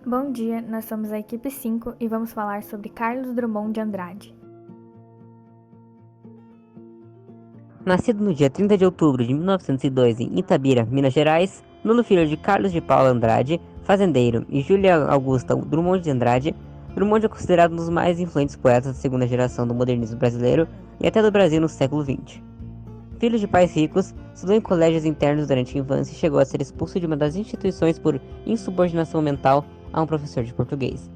Bom dia, nós somos a equipe 5 e vamos falar sobre Carlos Drummond de Andrade. Nascido no dia 30 de outubro de 1902 em Itabira, Minas Gerais, nono filho de Carlos de Paula Andrade, fazendeiro, e Júlia Augusta Drummond de Andrade, Drummond é considerado um dos mais influentes poetas da segunda geração do modernismo brasileiro e até do Brasil no século XX. Filho de pais ricos, estudou em colégios internos durante a infância e chegou a ser expulso de uma das instituições por insubordinação mental a um professor de português.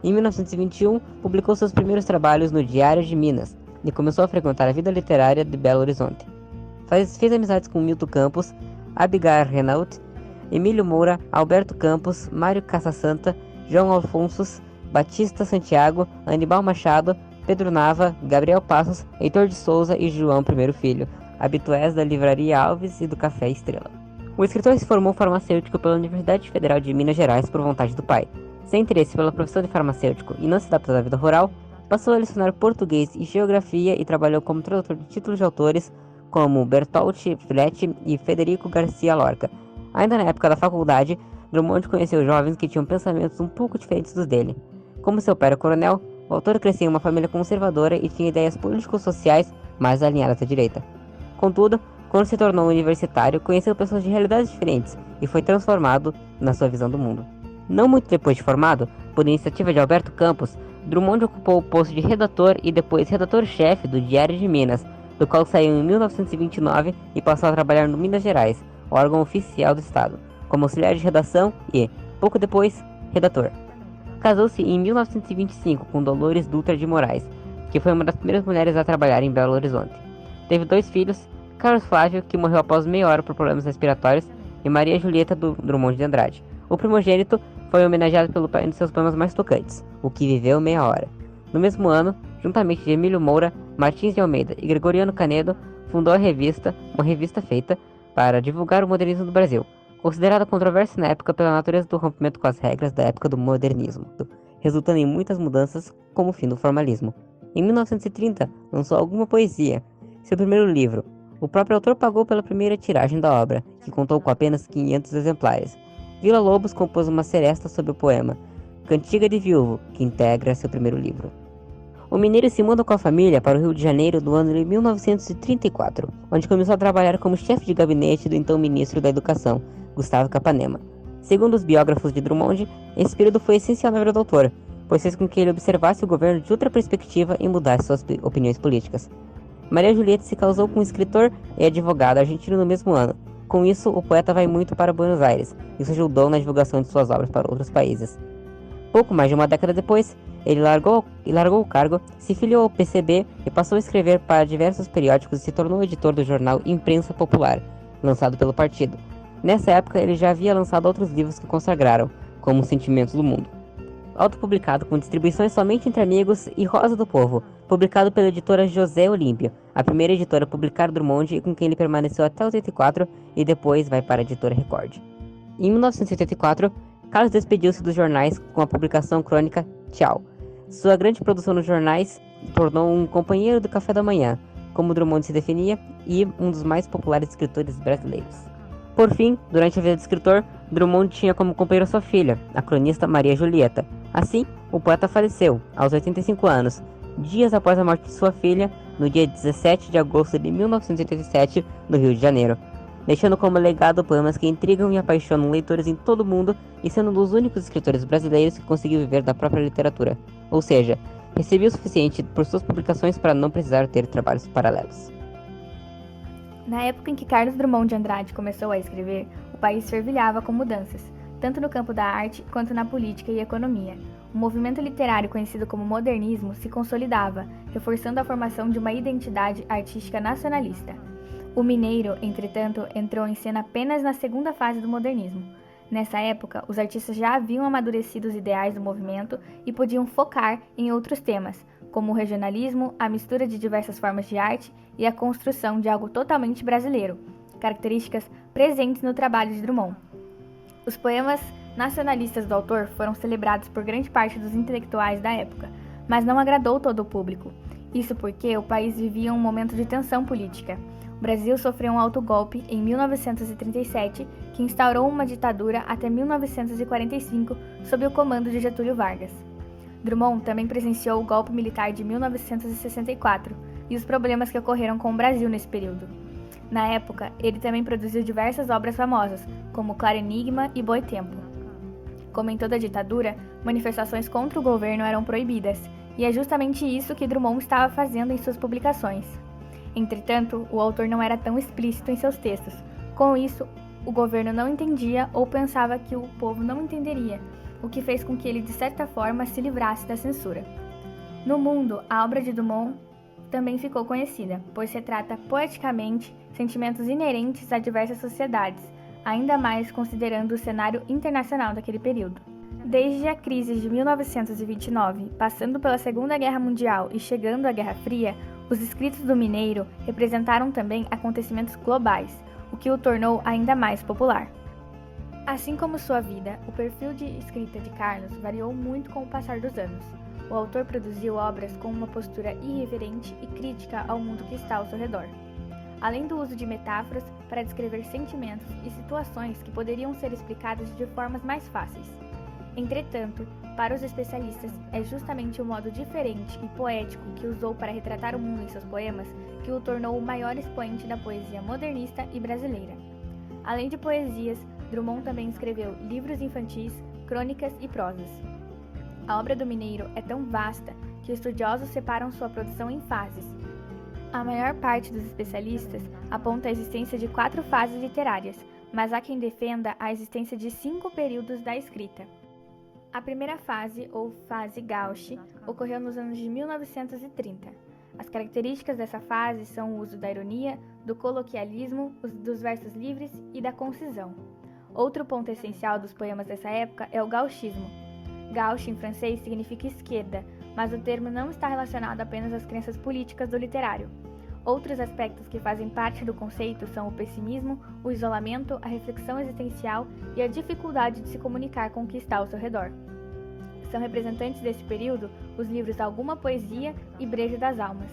Em 1921, publicou seus primeiros trabalhos no Diário de Minas e começou a frequentar a vida literária de Belo Horizonte. Fez amizades com Milton Campos, Abigail Renault, Emílio Moura, Alberto Campos, Mário Caça-Santa, João Alfonso, Batista Santiago, Anibal Machado, Pedro Nava, Gabriel Passos, Heitor de Souza e João I Filho, habitués da Livraria Alves e do Café Estrela. O escritor se formou farmacêutico pela Universidade Federal de Minas Gerais por vontade do pai. Sem interesse pela profissão de farmacêutico e não se adaptando à vida rural, passou a lecionar português e geografia e trabalhou como tradutor de títulos de autores como Bertolt Brecht e Federico Garcia Lorca. Ainda na época da faculdade, Drummond conheceu jovens que tinham pensamentos um pouco diferentes dos dele. Como seu pai era coronel, o autor cresceu em uma família conservadora e tinha ideias político-sociais mais alinhadas à direita. Contudo, quando se tornou universitário, conheceu pessoas de realidades diferentes e foi transformado na sua visão do mundo. Não muito depois de formado, por iniciativa de Alberto Campos, Drummond ocupou o posto de redator e depois redator-chefe do Diário de Minas, do qual saiu em 1929 e passou a trabalhar no Minas Gerais, órgão oficial do Estado, como auxiliar de redação e, pouco depois, redator. Casou-se em 1925 com Dolores Dutra de Moraes, que foi uma das primeiras mulheres a trabalhar em Belo Horizonte. Teve 2 filhos, Carlos Flávio, que morreu após meia hora por problemas respiratórios, e Maria Julieta Drummond de Andrade. O primogênito foi homenageado pelo pai em seus poemas mais tocantes, O que Viveu Meia Hora. No mesmo ano, juntamente de Emílio Moura, Martins de Almeida e Gregoriano Canedo, fundou a revista, uma revista feita para divulgar o modernismo do Brasil, considerada controversa na época pela natureza do rompimento com as regras da época do modernismo, resultando em muitas mudanças como o fim do formalismo. Em 1930, lançou alguma poesia. Seu primeiro livro, o próprio autor pagou pela primeira tiragem da obra, que contou com apenas 500 exemplares. Vila Lobos compôs uma seresta sobre o poema Cantiga de Viúvo, que integra seu primeiro livro. O mineiro se muda com a família para o Rio de Janeiro no ano de 1934, onde começou a trabalhar como chefe de gabinete do então ministro da Educação, Gustavo Capanema. Segundo os biógrafos de Drummond, esse período foi essencial na vida do autor, pois fez com que ele observasse o governo de outra perspectiva e mudasse suas opiniões políticas. Maria Julieta se casou com um escritor e advogado argentino no mesmo ano. Com isso, o poeta vai muito para Buenos Aires. Isso ajudou na divulgação de suas obras para outros países. Pouco mais de uma década depois, ele largou o cargo, se filiou ao PCB e passou a escrever para diversos periódicos e se tornou editor do jornal Imprensa Popular, lançado pelo partido. Nessa época, ele já havia lançado outros livros que consagraram, como Sentimentos do Mundo. Autopublicado com distribuições somente entre amigos, e Rosa do Povo, publicado pela editora José Olímpio, a primeira editora a publicar Drummond e com quem ele permaneceu até 84 e depois vai para a editora Record. Em 1984, Carlos despediu-se dos jornais com a publicação crônica Tchau. Sua grande produção nos jornais tornou um companheiro do café da manhã, como Drummond se definia, e um dos mais populares escritores brasileiros. Por fim, durante a vida de escritor, Drummond tinha como companheira sua filha, a cronista Maria Julieta. Assim, o poeta faleceu, aos 85 anos, dias após a morte de sua filha, no dia 17 de agosto de 1987, no Rio de Janeiro, deixando como legado poemas que intrigam e apaixonam leitores em todo o mundo e sendo um dos únicos escritores brasileiros que conseguiu viver da própria literatura, ou seja, recebia o suficiente por suas publicações para não precisar ter trabalhos paralelos. Na época em que Carlos Drummond de Andrade começou a escrever, o país fervilhava com mudanças, tanto no campo da arte quanto na política e economia. O movimento literário conhecido como modernismo se consolidava, reforçando a formação de uma identidade artística nacionalista. O mineiro, entretanto, entrou em cena apenas na segunda fase do modernismo. Nessa época, os artistas já haviam amadurecido os ideais do movimento e podiam focar em outros temas, como o regionalismo, a mistura de diversas formas de arte e a construção de algo totalmente brasileiro, características presentes no trabalho de Drummond. Os poemas nacionalistas do autor foram celebrados por grande parte dos intelectuais da época, mas não agradou todo o público. Isso porque o país vivia um momento de tensão política. O Brasil sofreu um autogolpe em 1937, que instaurou uma ditadura até 1945 sob o comando de Getúlio Vargas. Drummond também presenciou o golpe militar de 1964 e os problemas que ocorreram com o Brasil nesse período. Na época, ele também produziu diversas obras famosas, como Claro Enigma e Boitempo. Como em toda a ditadura, manifestações contra o governo eram proibidas, e é justamente isso que Drummond estava fazendo em suas publicações. Entretanto, o autor não era tão explícito em seus textos. Com isso, o governo não entendia ou pensava que o povo não entenderia, o que fez com que ele, de certa forma, se livrasse da censura. No mundo, a obra de Drummond também ficou conhecida, pois retrata poeticamente sentimentos inerentes a diversas sociedades, ainda mais considerando o cenário internacional daquele período. Desde a crise de 1929, passando pela Segunda Guerra Mundial e chegando à Guerra Fria, os escritos do Mineiro representaram também acontecimentos globais, o que o tornou ainda mais popular. Assim como sua vida, o perfil de escrita de Carlos variou muito com o passar dos anos. O autor produziu obras com uma postura irreverente e crítica ao mundo que está ao seu redor, além do uso de metáforas para descrever sentimentos e situações que poderiam ser explicadas de formas mais fáceis. Entretanto, para os especialistas, é justamente o modo diferente e poético que usou para retratar o mundo em seus poemas que o tornou o maior expoente da poesia modernista e brasileira. Além de poesias, Drummond também escreveu livros infantis, crônicas e prosas. A obra do Mineiro é tão vasta que estudiosos separam sua produção em fases. A maior parte dos especialistas aponta a existência de 4 fases literárias, mas há quem defenda a existência de 5 períodos da escrita. A primeira fase, ou fase gauche, ocorreu nos anos de 1930. As características dessa fase são o uso da ironia, do coloquialismo, dos versos livres e da concisão. Outro ponto essencial dos poemas dessa época é o gauchismo. Gauche, em francês, significa esquerda, mas o termo não está relacionado apenas às crenças políticas do literário. Outros aspectos que fazem parte do conceito são o pessimismo, o isolamento, a reflexão existencial e a dificuldade de se comunicar com o que está ao seu redor. São representantes desse período os livros Alguma Poesia e Brejo das Almas.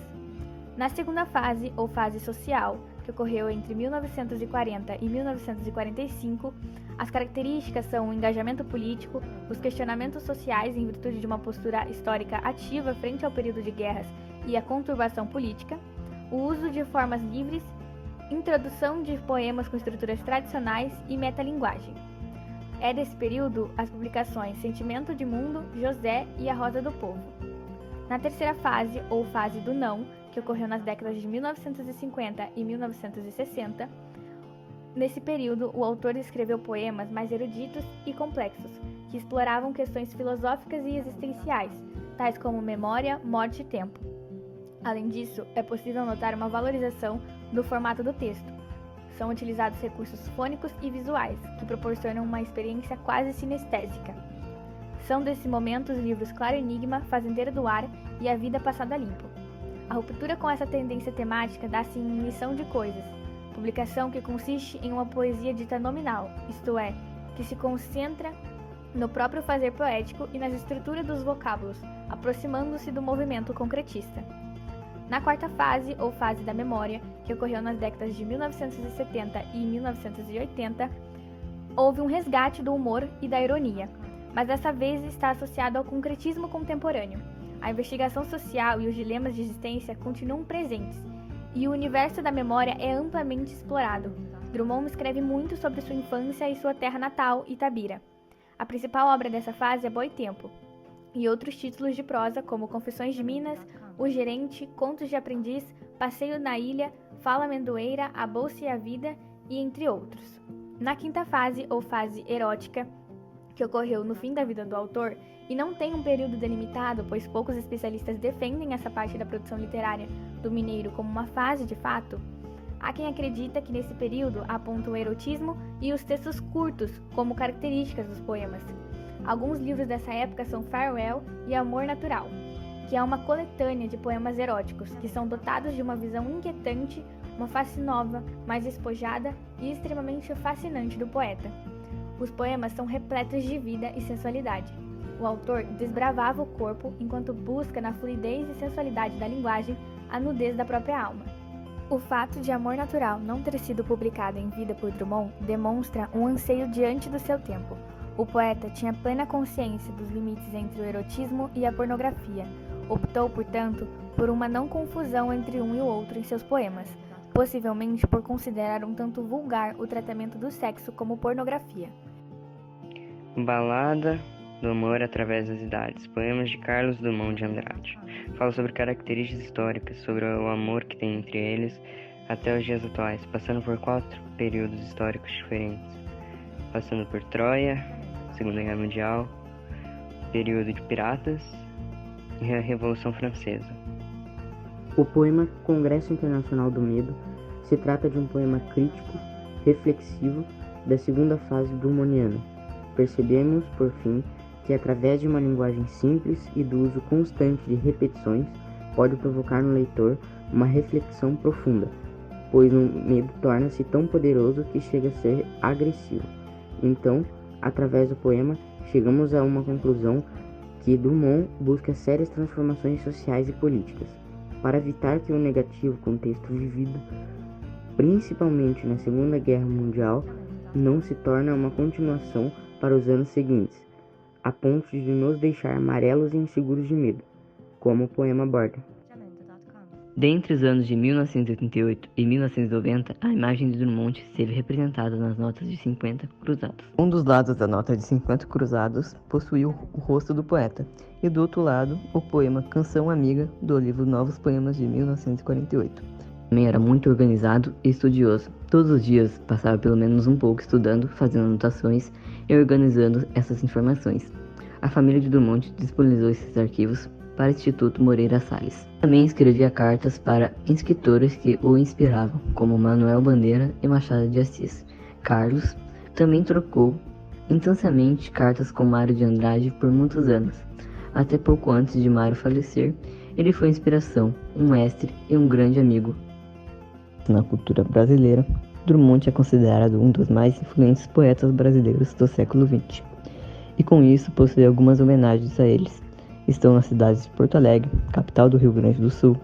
Na segunda fase, ou fase social, que ocorreu entre 1940 e 1945, as características são o engajamento político, os questionamentos sociais em virtude de uma postura histórica ativa frente ao período de guerras e a conturbação política, o uso de formas livres, introdução de poemas com estruturas tradicionais e metalinguagem. É desse período as publicações Sentimento de Mundo, José e A Rosa do Povo. Na terceira fase, ou fase do não, que ocorreu nas décadas de 1950 e 1960, nesse período o autor escreveu poemas mais eruditos e complexos, que exploravam questões filosóficas e existenciais, tais como memória, morte e tempo. Além disso, é possível notar uma valorização do formato do texto. São utilizados recursos fônicos e visuais, que proporcionam uma experiência quase sinestésica. São desse momento os livros Claro Enigma, Fazendeiro do Ar e A Vida Passada Limpo. A ruptura com essa tendência temática dá-se em Lição de Coisas, publicação que consiste em uma poesia dita nominal, isto é, que se concentra no próprio fazer poético e nas estruturas dos vocábulos, aproximando-se do movimento concretista. Na quarta fase, ou fase da memória, que ocorreu nas décadas de 1970 e 1980, houve um resgate do humor e da ironia, mas dessa vez está associado ao concretismo contemporâneo. A investigação social e os dilemas de existência continuam presentes, e o universo da memória é amplamente explorado. Drummond escreve muito sobre sua infância e sua terra natal, Itabira. A principal obra dessa fase é Boitempo, e outros títulos de prosa como Confissões de Minas, O Gerente, Contos de Aprendiz, Passeio na Ilha, Fala Amendoeira, A Bolsa e a Vida, e entre outros. Na quinta fase, ou fase erótica, que ocorreu no fim da vida do autor, e não tem um período delimitado, pois poucos especialistas defendem essa parte da produção literária do Mineiro como uma fase de fato, há quem acredita que nesse período aponta o erotismo e os textos curtos como características dos poemas. Alguns livros dessa época são Farewell e Amor Natural, que é uma coletânea de poemas eróticos que são dotados de uma visão inquietante, uma face nova, mais despojada e extremamente fascinante do poeta. Os poemas são repletos de vida e sensualidade. O autor desbravava o corpo enquanto busca na fluidez e sensualidade da linguagem a nudez da própria alma. O fato de Amor Natural não ter sido publicado em vida por Drummond demonstra um anseio diante do seu tempo. O poeta tinha plena consciência dos limites entre o erotismo e a pornografia. Optou, portanto, por uma não confusão entre um e o outro em seus poemas, possivelmente por considerar um tanto vulgar o tratamento do sexo como pornografia. Balada do Amor através das Idades, poemas de Carlos Drummond de Andrade. Fala sobre características históricas, sobre o amor que tem entre eles até os dias atuais, passando por 4 períodos históricos diferentes, passando por Troia, Segunda Guerra Mundial, período de piratas e a Revolução Francesa. O poema Congresso Internacional do Medo se trata de um poema crítico, reflexivo da segunda fase drummondiana. Percebemos, por fim, que através de uma linguagem simples e do uso constante de repetições, pode provocar no leitor uma reflexão profunda, pois o medo torna-se tão poderoso que chega a ser agressivo. Então, através do poema, chegamos a uma conclusão que Drummond busca sérias transformações sociais e políticas, para evitar que o negativo contexto vivido, principalmente na Segunda Guerra Mundial, não se torne uma continuação para os anos seguintes, a ponto de nos deixar amarelos e inseguros de medo, como o poema aborda. Dentre os anos de 1988 e 1990, a imagem de Drummond esteve representada nas notas de 50 cruzados. Um dos lados da nota de 50 cruzados possuía o rosto do poeta, e do outro lado, o poema Canção Amiga, do livro Novos Poemas de 1948. Também era muito organizado e estudioso. Todos os dias passava pelo menos um pouco estudando, fazendo anotações e organizando essas informações. A família de Drummond disponibilizou esses arquivos para o Instituto Moreira Salles. Também escrevia cartas para escritores que o inspiravam, como Manuel Bandeira e Machado de Assis. Carlos também trocou intensamente cartas com Mário de Andrade por muitos anos. Até pouco antes de Mário falecer, ele foi inspiração, um mestre e um grande amigo. Na cultura brasileira, Drummond é considerado um dos mais influentes poetas brasileiros do século XX, e com isso possui algumas homenagens a eles. Estão nas cidades de Porto Alegre, capital do Rio Grande do Sul,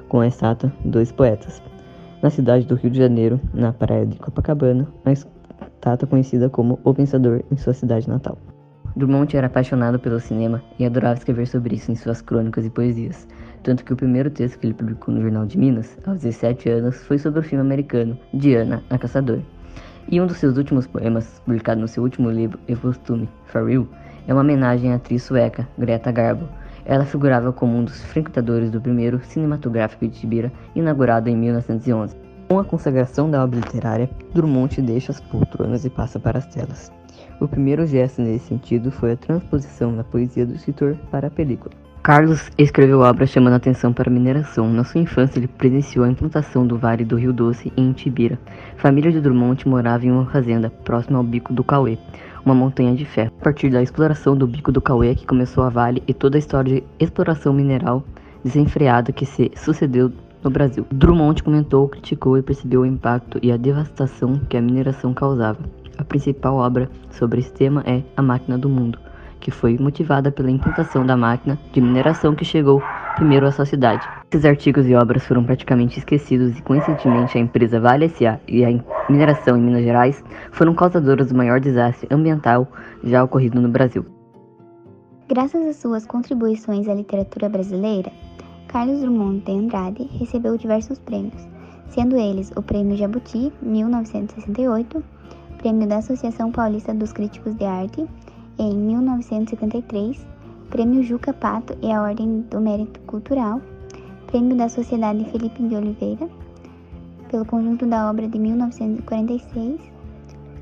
com a estátua Dois Poetas. Na cidade do Rio de Janeiro, na praia de Copacabana, a estátua conhecida como O Pensador em sua cidade natal. Drummond era apaixonado pelo cinema e adorava escrever sobre isso em suas crônicas e poesias, tanto que o primeiro texto que ele publicou no Jornal de Minas, aos 17 anos, foi sobre o filme americano Diana, a Caçadora. E um dos seus últimos poemas, publicado no seu último livro e póstumo, For Real, é uma homenagem à atriz sueca Greta Garbo. Ela figurava como um dos frequentadores do primeiro cinematográfico de Tibira, inaugurado em 1911. Com a consagração da obra literária, Drummond deixa as poltronas e passa para as telas. O primeiro gesto nesse sentido foi a transposição da poesia do escritor para a película. Carlos escreveu obras chamando a atenção para a mineração. Na sua infância, ele presenciou a implantação do Vale do Rio Doce em Tibira. A família de Drummond morava em uma fazenda próxima ao Bico do Cauê, uma montanha de ferro. A partir da exploração do Bico do Cauê que começou a Vale e toda a história de exploração mineral desenfreada que se sucedeu no Brasil. Drummond comentou, criticou e percebeu o impacto e a devastação que a mineração causava. A principal obra sobre esse tema é A Máquina do Mundo, que foi motivada pela implantação da máquina de mineração que chegou primeiro à sua cidade. Esses artigos e obras foram praticamente esquecidos e, coincidentemente, a empresa Vale S.A. e a mineração em Minas Gerais foram causadoras do maior desastre ambiental já ocorrido no Brasil. Graças às suas contribuições à literatura brasileira, Carlos Drummond de Andrade recebeu diversos prêmios, sendo eles o Prêmio Jabuti, 1968, Prêmio da Associação Paulista dos Críticos de Arte, em 1973, Prêmio Juca Pato e a Ordem do Mérito Cultural, Prêmio da Sociedade Felipe de Oliveira, pelo conjunto da obra de 1946.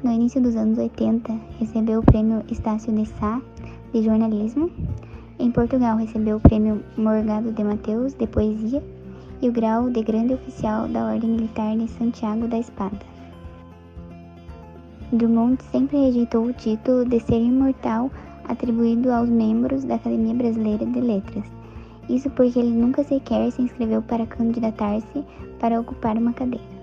No início dos anos 80, recebeu o Prêmio Estácio de Sá, de jornalismo. Em Portugal, recebeu o Prêmio Morgado de Mateus, de poesia, e o grau de Grande Oficial da Ordem Militar de Santiago da Espada. Drummond sempre rejeitou o título de ser imortal atribuído aos membros da Academia Brasileira de Letras. Isso porque ele nunca sequer se inscreveu para candidatar-se para ocupar uma cadeira.